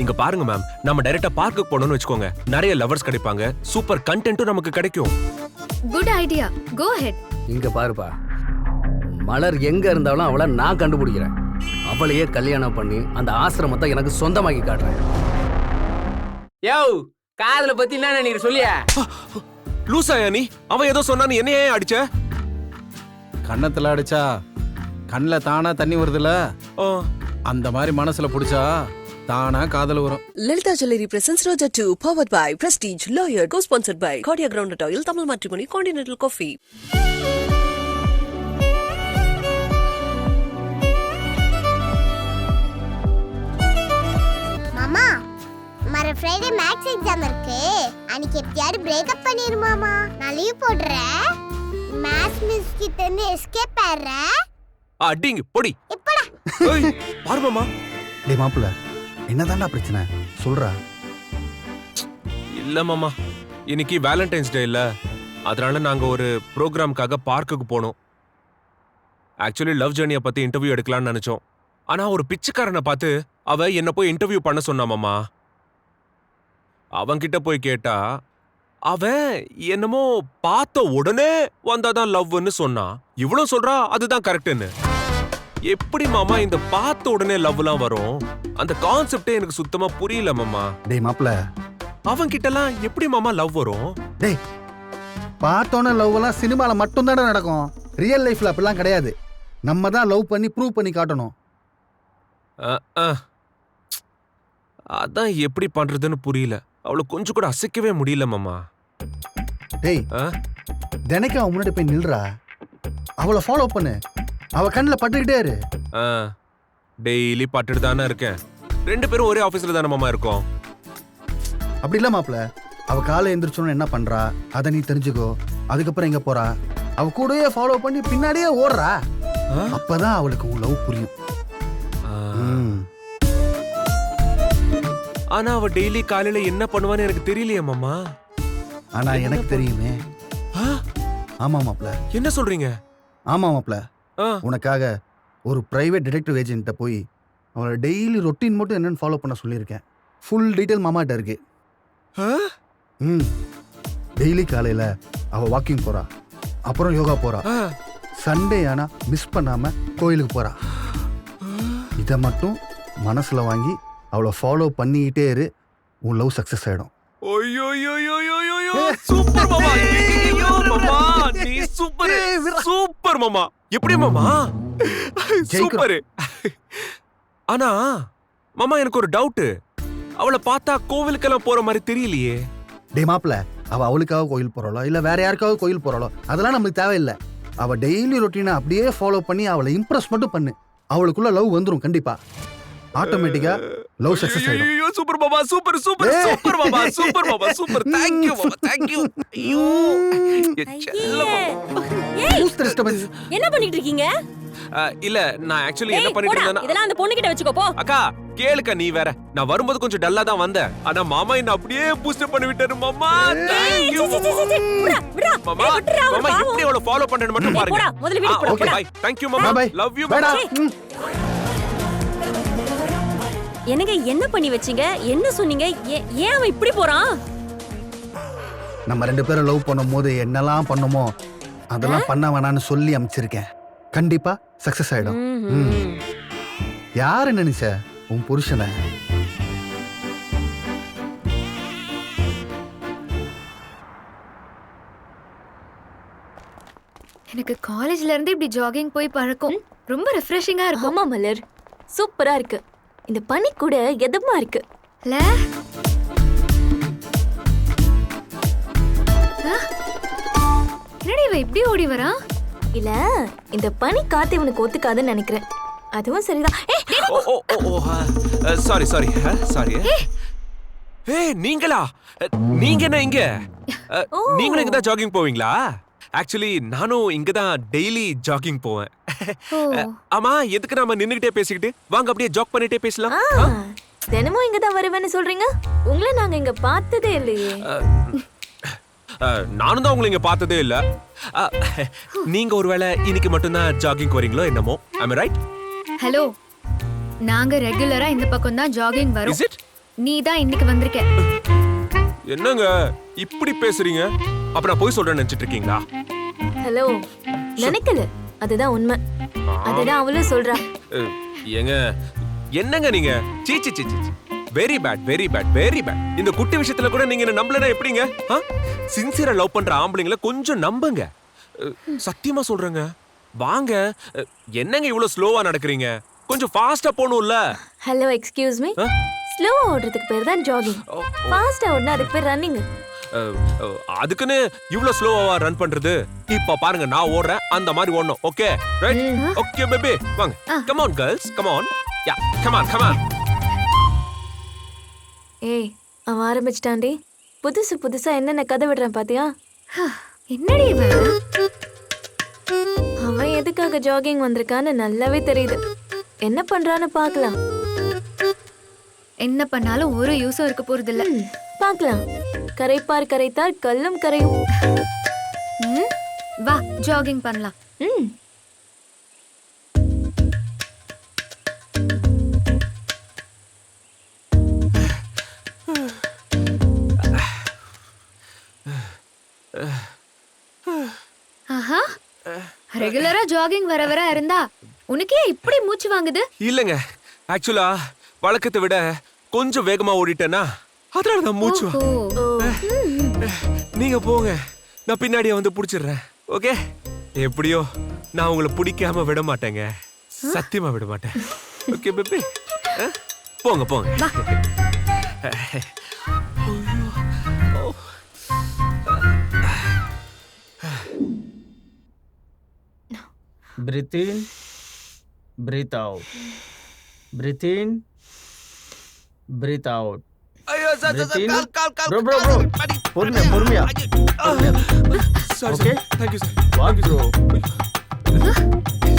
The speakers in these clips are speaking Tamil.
இங்க பாருங்க மேம், நம்ம டைரக்டா பார்க்குக்கு போனோம்னு வெச்சுக்கோங்க, நிறைய லவர்ஸ் கிடைப்பாங்க, சூப்பர் கண்டென்ட்டும் நமக்கு கிடைக்கும். குட் ஐடியா, கோ ஹெட். இங்க பாருப்பா, மலர் எங்க இருந்தாலும் அவளை நான் கண்டுபிடிக்கிறேன். அவளையே கல்யாணம் பண்ணி அந்த ஆசிரமத்தை எனக்கு சொந்தமாக்கி காட்டுறேன். யோ, காதல பத்தி என்ன நீங்க சொல்லியா? லூசாயா நீ? அவன் ஏதோ சொன்னான்னு என்னையே அடிச்ச? கன்னத்துல அடிச்சா கண்ணுல தானா தண்ணி வருதுல, ஆ, அந்த மாதிரி மனசுல புடிச்சா தானா காதல் வரும். Lalita Jewelry presents Roja 2, powered by Prestige, Lawyer, co-sponsored by Cordia Groundnut Oil, Tamil Matrimony, Continental Coffee. மாமா, மர ஃப்ரைடே மேத்ஸ் எக்ஸாம் இருக்கு. அன்னைக்கு எப்படியாவது பிரேக்கப் பண்ணிரு மாமா. நான் லீவ் போடுறேன். மேத்ஸ் மிஸ் கிட்ட இருந்து எஸ்கேப் ஆறேன். அடிங்க பொடி. எப்படா? ஏய், பாரு மாமா. டேய் மாப்பிள்ள, என்னதான்டா பிரச்சனை சொல்றா. இல்ல மாமா, இன்னைக்கு வேலண்டைன்ஸ் டே இல்ல, அதனால நாங்க ஒரு ப்ரோக்ராம்காக பார்க்குக்கு போனோம். ஆக்சுவலி லவ் ஜர்னியை பத்தி இன்டர்வியூ எடுக்கலாம்னு நினைச்சோம். ஆனா ஒரு பிச்சைக்காரனை பார்த்து அவ என்ன போய் இன்டர்வியூ பண்ண சொன்னா மாமா. அவன்கிட்ட போய் கேட்டா அவன் என்னமோ பார்த்த உடனே வந்தாதான் லவ்னு சொன்னா. இவ்வளவு சொல்றா அதுதான் கரெக்ட்னு. எப்படி மாமா இந்த பார்த்த உடனே லவ்லாம் வரும்? அந்த கான்செப்டே எனக்கு சுத்தமா புரியல மாமா. டேய் மாப்பிள்ள, அவன் கிட்டலாம் எப்படி மாமா லவ் வரும்? டேய் பார்த்தோன்னே லவ் எல்லாம் சினிமால மட்டும் தானே நடக்கும். ரியல் லைஃப்ல அப்படிலாம் கிடையாது. நம்ம தான் லவ் பண்ணி ப்ரூவ் பண்ணி காட்டணும். அதான் எப்படி பண்றதுன்னு புரியல. அவளை கொஞ்சம் கூட அசைக்கவே முடியல மாமா. டேய் தினைக்கும் அவன் முன்னாடி போய் நில்றா, அவளை ஃபாலோ பண்ணு, அவ கண்ணில் பட்டுக்கிட்டே இரு. டெய்லி பட்டுட்டு தானே இருக்கேன். 2 பேரும் ஒரே ஆபீஸ்ல தானே மாமா இருக்கோம். அப்படி இல்ல மாப்பிள்ள, அவ காலை எந்திரிச்சோன்னு என்ன பண்றா அதை நீ தெரிஞ்சுக்கோ. அதுக்கப்புறம் எங்க போறா, அவ கூடயே ஃபாலோ பண்ணி பின்னாடியே ஓடுறா. அப்பதான் அவளுக்கு உன் லவ் புரியும். ஆனா அவ டெய்லி காலையில என்ன பண்ணுவான்னு எனக்கு தெரியலையே மாமா. ஆனா எனக்கு தெரியுமே. ஆமா மாப்பிள்ள. என்ன சொல்றீங்க? ஆமா மாப்பிள்ள, உனக்காக ஒரு பிரைவேட் டிடெக்டிவ் ஏஜென்ட்ட போய் அவளோட டெய்லி ரொட்டீன் மட்டும் என்னன்னு ஃபாலோ பண்ண சொல்லியிருக்கேன். ஃபுல் டீட்டெயில் மாமாட்ட இருக்கு. டெய்லி காலையில அவ வாக்கிங் போறா, அப்புறம் யோகா போறா, சண்டே ஆனா மிஸ் பண்ணாம கோயிலுக்கு போறா. இதை மட்டும் மனசுல வாங்கி அவளை ஃபாலோ பண்ணிக்கிட்டே இரு, உன் லவ் சக்சஸ் ஆயிடும். சூப்பர் மாமா. ஐயோ மாமா, நீ சூப்பர் சூப்பர் மாமா. எப்படி மாமா? சூப்பர். ஆனா மாமா எனக்கு ஒரு டவுட். அவளை பார்த்தா கோவிலுக்கெல்லாம் போற மாதிரி தெரியலையே. டே மாப்பிள்ள, அவ அவளுக்காக கோயில் போறாளோ இல்ல வேற யாருக்காக கோயில் போறாளோ அதெல்லாம் நமக்கு தேவையில்லை. அவ டெய்லி ரொட்டீனை அப்படியே ஃபாலோ பண்ணி அவளை இம்ப்ரெஸ் மட்டும் பண்ணு, அவளுக்குள்ள லவ் வந்துரும். கண்டிப்பா ஆட்டோமேட்டிக்கா லவ் சக்சஸ் ஆயிடும். ஐயோ சூப்பர் மாமா, சூப்பர் சூப்பர் சூப்பர் மாமா, சூப்பர் மாமா, சூப்பர். थैंक यू மாமா, थैंक you. ஐயோ என்ன பண்ணிட்டு இருக்கீங்க? இல்ல நான் एक्चुअली என்ன பண்ணிட்டு இருந்தேன்னா, இதெல்லாம் அந்த பொண்ணு கிட்ட வெச்சுக்கோ போ. அக்கா கேளுக்க, நீ வேற. நான் வரும்போது கொஞ்சம் டல்லா தான் வந்தேன். ஆனா மாமா என்ன அப்படியே பூஸ்ட் பண்ணி விட்டாரு மாமா. थैंक you மாமா. மாமா எப்படி அவளை ஃபாலோ பண்றேன்னு மட்டும் பாருங்க. போடா, முதல்ல வீட்டுக்கு போடா. Okay bye. थैंक you மாமா. லவ் யூ மாமா. என்னங்க என்ன பண்ணி வச்சீங்க? என்ன சொன்னீங்க? ஏன் அவன் இப்படி போறான்? நம்ம 2 பேரும் லவ் பண்ணும் போது என்னெல்லாம் பண்ணுமோ அதெல்லாம் பண்ண வேணான்னு சொல்லி அமைச்சிருக்கேன். கண்டிப்பா சக்சஸ் ஆயிடும். யாரு நினைச்ச உன் புருஷனை? எனக்கு காலேஜ்ல இருந்து இப்படி ஜாகிங் போய் பழக்கம். ரொம்ப ரெஃப்ரெஷிங்கா இருக்கும். ஆமா மலர், சூப்பரா இருக்கு. இந்த பனி கூட எதமா இருக்கு இல்ல? என்னடி இவ இப்படி ஓடி வரா? இல்ல இந்த பனி காத்து இவனுக்கு ஒத்துக்காதுன்னு நினைக்கிறேன். அதுவும் சரிதான். Sorry sorry sorry. நீங்களா? நீங்க என்ன இங்க? நீங்களும் இங்க தான் ஜாகிங் போவீங்களா? ஆக்சுவலி நானும் இங்க தான் டெய்லி ஜாகிங் போவேன். ஆமா, எதுக்கு நாம நின்னுகிட்டே பேசிக்கிட்டு? வாங்க அப்படியே ஜாக் பண்ணிட்டே பேசலாம். தினமும் இங்க தான் வருவேன்னு சொல்றீங்க. உங்களை நாங்க இங்க பார்த்ததே இல்லையே. நானும் தான் உங்களை இங்க பார்த்ததே இல்ல. நீங்க ஒருவேளை இன்னைக்கு மட்டும் தான் ஜாகிங் வரீங்களோ என்னமோ? am I right? ஹலோ, நாங்க ரெகுலரா இந்த பக்கம் தான் ஜாகிங் வரோம். Is it? நீ தான் இன்னைக்கு வந்திருக்க. என்னங்க இப்படி பேசுறீங்க? அப்ப நான் போய் சொல்றேன்னு நினைச்சிட்டு இருக்கீங்களா? ஹலோ, நினைக்கல, அதுதான் உண்மை. அதுதான் அவளும் சொல்றா. ஏங்க என்னங்க நீங்க? சீ சீ சீ very bad very bad very bad. இந்த குட்டி விஷயத்துல கூட நீங்க என்ன நம்பலனா எப்படிங்க? சின்சியரா லவ் பண்ற ஆம்பளைங்களை கொஞ்சம் நம்புங்க. சத்தியமா சொல்றேங்க. வாங்க. என்னங்க இவ்வளவு ஸ்லோவா நடக்கிறீங்க? கொஞ்சம் ஃபாஸ்டா போணும்ல. Hello, excuse me. ஸ்லோவா ஓடுறதுக்கு பேர் தான் ஜாகிங். ஃபாஸ்டா ஓடுனா அதுக்கு பேர் ரன்னிங். அதுக்குன்னு இவ்வளவு ஸ்லோவா ரன் பண்றது? இப்ப பாருங்க, நான் ஓடுறேன், அந்த மாதிரி ஓடணும். Okay right? ஓகே பேபி, வாங்க. Come on girls, come on. Yeah, come on come on. ஏய், அவன் ஆரம்பிச்சிட்டான்டி. புதுசு புதுசா என்னென்ன கதை விடுறான் பாத்தியா? என்னடி இவன்? அவன் எதுக்காக ஜாகிங் வந்திருக்கான்னு நல்லாவே தெரியுது. என்ன பண்றான்னு பார்க்கலாம். என்ன பண்ணாலும் ஒரு யூஸும் இருக்க போறது இல்ல. பார்க்கலாம். கரைப்பார் கரைத்தார் கல்லும் கரையும். வா, ஜாகிங் பண்ணலாம். ஆஹா, ரெகுலரா ஜாகிங் வர வர இருந்தா உனக்கே இப்படி மூச்சு வாங்குது? இல்லங்க, ஆக்சுவலா வழக்கத்தை விட கொஞ்சம் வேகமா ஓடிட்டேனா, அதனால தான் மூச்சு. நீங்க போங்க, நான் பின்னாடியே வந்து புடிச்சிடுறேன். ஓகே? எப்படியோ நான் உங்களை பிடிக்காம விட மாட்டேங்க. சத்தியமா விட மாட்டேன். ஓகே பேபி, போங்க போங்க. Breathe in, breathe out. Breathe in, breathe out. ஐயோ sir Breathe in. Call Bro. பொறுமையா. Sorry Okay? Thank you sir. Walk bro.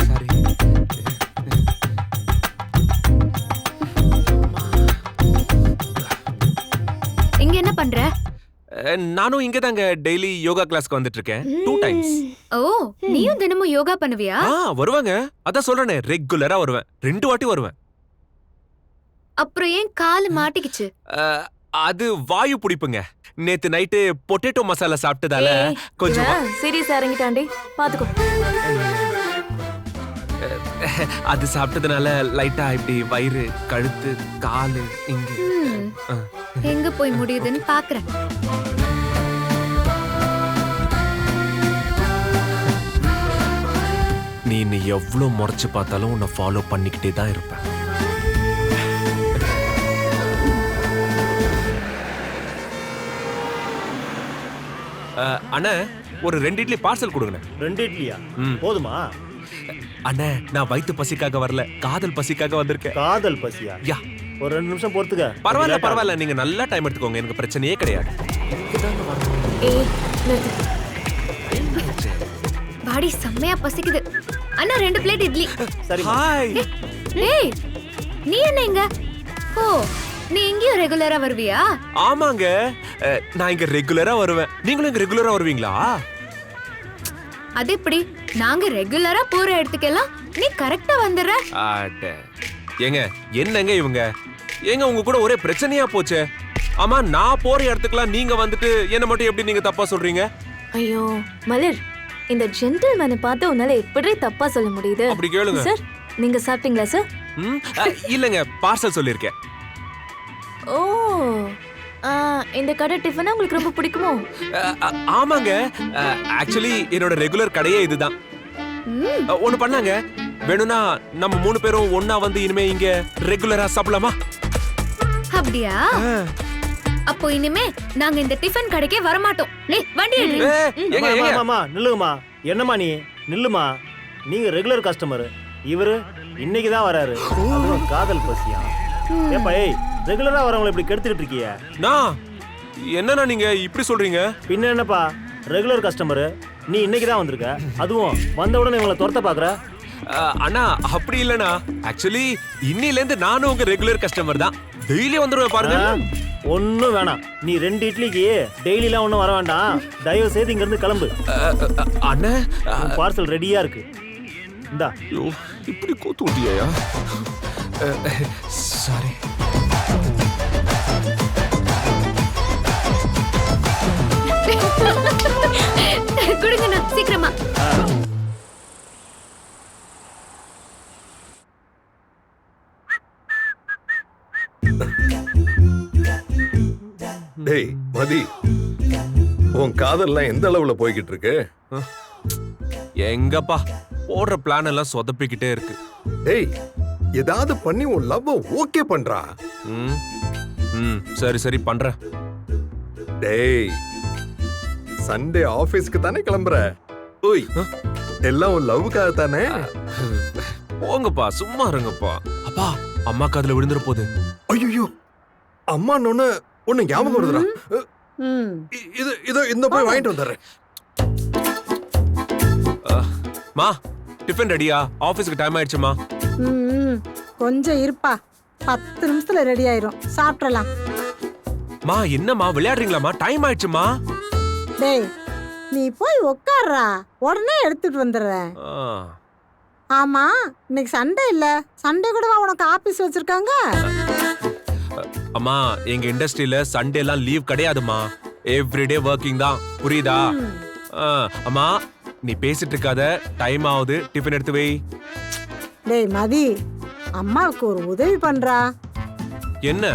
Sorry. இங்க என்ன பண்ற? நானும் இங்க தாங்க டெய்லி யோகா கிளாஸ்க்கு வந்துட்டு இருக்கேன். 2 டைம்ஸ். ஓ, நீயும் தினமும் யோகா பண்ணுவியா? வருவாங்க. அதான் சொல்றேனே, ரெகுலரா வருவேன். 2 வாட்டி வருவேன். அப்புறம் ஏன் கால் மாட்டிக்கிச்சு? அது வாயு பிடிப்புங்க. நேத்து நைட்டு பொட்டேட்டோ மசாலா சாப்பிட்டதால கொஞ்சம் சீரியஸா இறங்கிட்டாண்டி, பாத்துக்கோ. அது சாப்பிட்டதுனால லைட்டா இப்படி வயிறு, கழுத்து, காலு இங்க. எங்க போய் முடியுதுன்னு பாக்குறேன். நீ எவ்வளவு முறைச்சு பார்த்தாலும் உன்னை ஃபாலோ பண்ணிக்கிட்டே தான் இருப்பேன். அண்ணா, ஒரு 2 இட்லி பார்சல் கொடுங்க. 2 இட்லியா? போதுமா? அண்ணா, நான் வயிற்று பசிக்காக வரல, காதல் பசிக்காக வந்திருக்கேன். காதல் பசியா? யா. ஒரு 2 நிமிஷம் பொறுத்துக்க. பரவாயில்ல, நீங்க நல்லா டைம் எடுத்துக்கோங்க, எனக்கு பிரச்சனையே கிடையாது. ஏய், நிறுத்து. பாடி செம்மையா பசிக்குது. அண்ணா 2 பிளேட் இட்லி. சரி. ஹாய். ஏய், நீ என்ன இங்க? ஓ, நீ இங்கேயும் ரெகுலரா வருவியா? ஆமாங்க, நான் இங்க ரெகுலரா வருவேன். நீங்களும் இங்க ரெகுலரா வருவீங்களா? அது எப்படி? நாங்க ரெகுலரா போற இடத்துக்கெல்லாம் நீ கரெக்டா வந்துடுற. ஏங்க என்னங்க இவங்க? ஏங்க உங்க கூட ஒரே பிரச்சனையா போச்சே. ஆமா, நான் போற இடத்துக்குலாம் நீங்க வந்துட்டு என்ன மட்டும் எப்படி நீங்க தப்பா சொல்றீங்க? ஐயோ மலர், இந்த ஜென்டில்மேனை பார்த்து உன்னால எப்படி தப்பா சொல்ல முடியுது? அப்படி கேளுங்க. சார், நீங்க சாப்பிட்டீங்களா சார்? இல்லங்க, பார்சல் சொல்லிருக்கேன். ஓ, இந்த கடை டிஃபனா உங்களுக்கு ரொம்ப பிடிக்குமோ? ஆமாங்க, ஆக்சுவலி என்னோட ரெகுலர் கடையே இதுதான். ஒண்ணு பண்ணாங்க, வேணும்னா நம்ம 3 பேரும் ஒண்ணா வந்து இனிமே இங்க ரெகுலரா சாப்பிடலாமா? அப்படியா? அப்போ இனிமே நாங்க இந்த டிஃபன் கடைக்கே வர மாட்டோம். நீ வண்டி எடு. மாமா நில்லுங்கம்மா. என்னம்மா நீ நில்லுமா. நீங்க ரெகுலர் கஸ்டமர், இவரு இன்னைக்கு தான் வராரு. அதுவும் காதல் பசியா? ஏப்பா, ஏய், ரெகுலரா வரவங்களை இப்படி கெடுத்துக்கிட்டு இருக்கிய? நான் என்னன்னா நீங்க இப்படி சொல்றீங்க? பின்ன என்னப்பா, ரெகுலர் கஸ்டமர் நீ இன்னைக்கு தான் வந்திருக்க, அதுவும் வந்த உடனே இவங்களை துரத்த பாக்குற? அண்ணா அப்படி இல்லனா, ஆக்சுவலி இன்னில இருந்து நானும் உங்க ரெகுலர் கஸ்டமர் தான். டெய்லி வந்துருவேன் பாருங்க. ஒன்னும் வேணாம், நீ 2 இட்லிக்கு டெய்லிலாம் ஒன்றும் வர வேண்டாம். தயவு செய்து இங்க இருந்து கிளம்பு. அண்ணா, பார்சல் ரெடியா இருக்கு. இந்தா. இப்படி கூத்து விட்டியா? சாரி. கொடுங்கண்ணா சீக்கிரமா. டேய் மதி, உன் காதல்லாம் எந்த அளவுல போய்கிட்டு இருக்கு? எங்கப்பா போடுற பிளான் எல்லாம் சொதப்பிக்கிட்டே இருக்கு. டேய் ஏதாவது பண்ணி உன் லவ் ஓகே பண்றா. சரி சரி பண்றேன். டேய் சண்டே ஆபீஸ்க்கு தானே கிளம்புற? ஓய் எல்லாம் உன் லவ்வுக்காக தானே? போங்கப்பா சும்மா இருங்கப்பா. அப்பா அம்மா காதுல விழுந்துற போகுது. ஐயோ அம்மா ஒண்ணு ஞாபகம் வருதுடா. இது இந்த போய் வாங்கிட்டு வந்துடுறேன். மா டிஃபன் ரெடியா? ஆபீஸ்க்கு டைம் ஆயிடுச்சுமா. கொஞ்சம் இருப்பா, 10 நிமிஷத்துல ரெடி ஆயிரும், சாப்பிடலாம். மா என்னம்மா விளையாடுறீங்களாமா? டைம் ஆயிடுச்சுமா. டேய் நீ போய் உட்கார்றா, உடனே எடுத்துட்டு வந்துடுறேன். ஆமா இன்னைக்கு சண்டே இல்ல, சண்டே கூடவா உனக்கு ஆபீஸ் வச்சிருக்காங்க? அம்மா எங்க இண்டஸ்ட்ரியில சண்டே எல்லாம் லீவ் கிடையாதுமா. எவ்ரிடே ஒர்க்கிங் தான், புரியுதா? அம்மா நீ பேசிட்டு இருக்காத, டைம் ஆகுது, டிஃபன் எடுத்து வை. டேய் மதி, அம்மாவுக்கு ஒரு உதவி பண்றா. என்ன?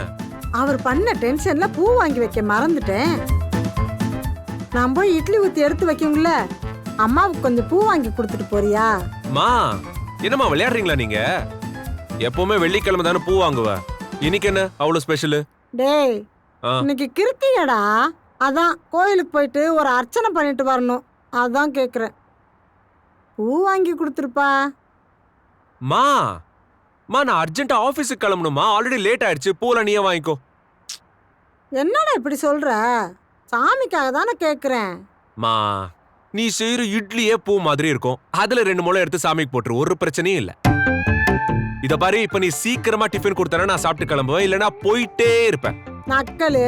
அவர் பண்ண டென்ஷன்ல பூ வாங்கி வைக்க மறந்துட்டேன். நான் போய் இட்லி ஊத்தி எடுத்து வைக்கும்ல, அம்மாவுக்கு கொஞ்சம் பூ வாங்கி கொடுத்துட்டு போறியா? மா என்னம்மா விளையாடுறீங்களா நீங்க? எப்பவுமே வெள்ளிக்கிழமை தானே பூ வாங்குவ, இன்னைக்கு என்ன அவ்வளவு ஸ்பெஷல்? டேய் இன்னைக்கு கிருத்திகடா, அதான் கோயிலுக்கு போயிட்டு ஒரு அர்ச்சனை பண்ணிட்டு வரணும், அதான் கேக்குறேன். பூ வாங்கி கொடுத்துருப்பா. மா நான் அர்ஜென்ட்டா ஆபீஸுக்கு கிளம்பணுமா, ஆல்ரெடி லேட் ஆயிடுச்சு. பூல நீயே வாங்கிக்கோ. என்னடா இப்படி சொல்ற? சாமிக்காக தானே கேக்குறேன். மா நீ செய்யற இட்லியே பூ மாதிரி இருக்கும், அதுல 2 முளை எடுத்து சாமிக்கு போட்டுரு, ஒரு பிரச்சனையும் இல்ல. இத பாரு, இப்ப நீ சீக்கிரமா டிஃபன் கொடுத்தா நான் சாப்பிட்டு கிளம்புவேன், இல்லனா போயிட்டே இருப்பேன். நக்கலு.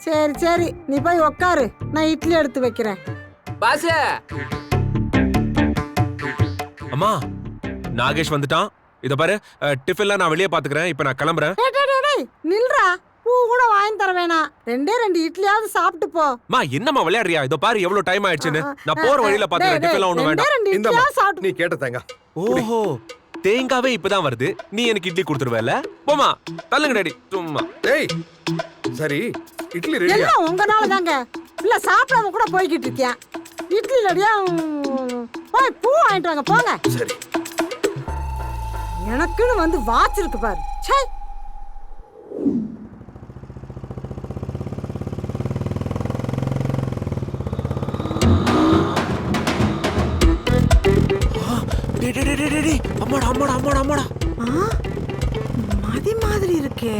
சரி சரி நீ போய் உட்காரு, நான் இட்லி எடுத்து வைக்கிறேன். பாஸ் அம்மா நாகேஷ் வந்துட்டான். இத பாரு, டிஃபன்லாம் நான் வெளியே பாத்துக்கிறேன், இப்ப நான் கிளம்புறேன். நில்றா, பூ கூட வாங்கி தர வேணாம், 2 இட்லியாவது சாப்பிட்டு போ. மா என்னம்மா விளையாடுறியா? இத பாரு எவ்வளவு டைம் ஆயிடுச்சுன்னு. நான் போற வழியில பாத்துக்கிறேன், டிஃபன்லாம் ஒண்ணு வேண்டாம். இந்த நீ கேட்ட தேங்காய். ஓஹோ தேங்காவே இப்பதான் வருது, நீ எனக்கு இட்லி கொடுத்துருவேல? போமா தள்ளுங்க டாடி சும்மா. டேய் சரி இட்லி ரெடியா? எல்லாம் உங்கனால தாங்க, இல்ல சாப்பிடாம கூட போய்கிட்டு இருக்கேன். இட்லி ரெடியா? போய் பூ வாங்கிட்டு வாங்க போங்க. சரி. எனக்குன்னு வந்து வாட்ச் இருக்கு பாரு. சே அம்மாடா அம்மாடா அம்மாடா அம்மாடா, மதி மாதிரி இருக்கே.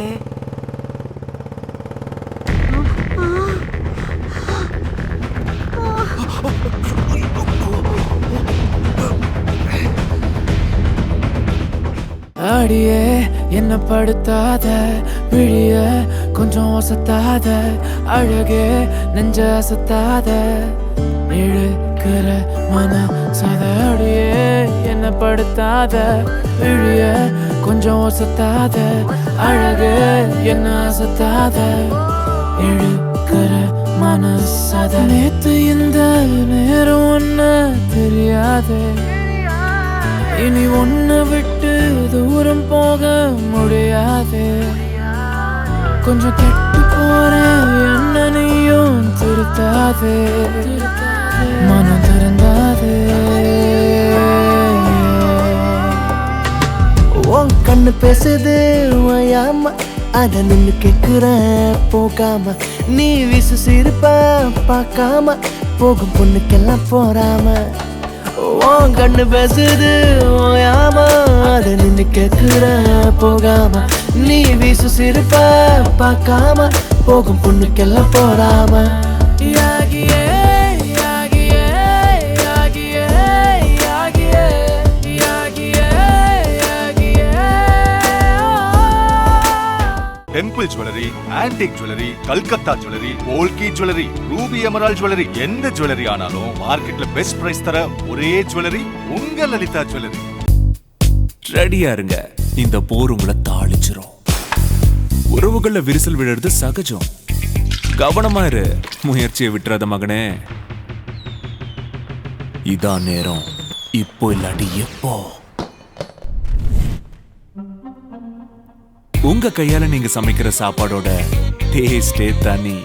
அடியே என்ன படுத்தாத, விழிய கொஞ்சம் ஒசத்தாத, அழகே நெஞ்ச அசத்தாத, இழுக்கிற மன சதடியே என்ன படுத்தாத, விழிய கொஞ்சம் ஒசத்தாத, அழகே என்ன அசத்தாத, இழுக்கிற மனசத. நேத்து இந்த நேரம் ஒன்ன தெரியாதே, இனி ஒன்ன விட்டு தூரம் போக முடியாதே, கொஞ்சம் கெட்டு போறேன் என்ன நீயும் திருத்தாதே, மனம் திறந்தாதே. உன் கண்ணு பேசுது ஓயாம, அத நின்னு கேக்குறேன் போகாம, நீ வீசு சிரிப்ப பார்க்காம, போகும் பொண்ணுக்கெல்லாம் போறாம. உன் கண்ணு பேசுது ஓயாம, அத நின்னு கேக்குறேன் போகாம, நீ வீசு சிரிப்ப பார்க்காம, போகும் பொண்ணுக்கெல்லாம் போறாம. யாகியே யாகியே யாகியே யாகியே யாகியே யாகியே. Temple jewellery, antique jewellery, Calcutta jewellery, polki jewellery, ruby emerald jewellery, எந்த ஜுவல்லரி ஆனாலும் மார்க்கெட்ல பெஸ்ட் பிரைஸ் தர ஒரே ஜுவல்லரி உங்க லலிதா ஜுவல்லரி. ரெடியா இருங்க, இந்த போர் உங்களை தாளிச்சிரும். உறவுகள்ல விரிசல் விழுறது சகஜம், கவனமா இரு, முயற்சியை விட்டுறாத மகனே. இதான் நேரம், இப்போ இல்லாட்டி எப்போ. உங்க கையால நீங்க சமைக்கிற சாப்பாடோட டேஸ்டே தனி.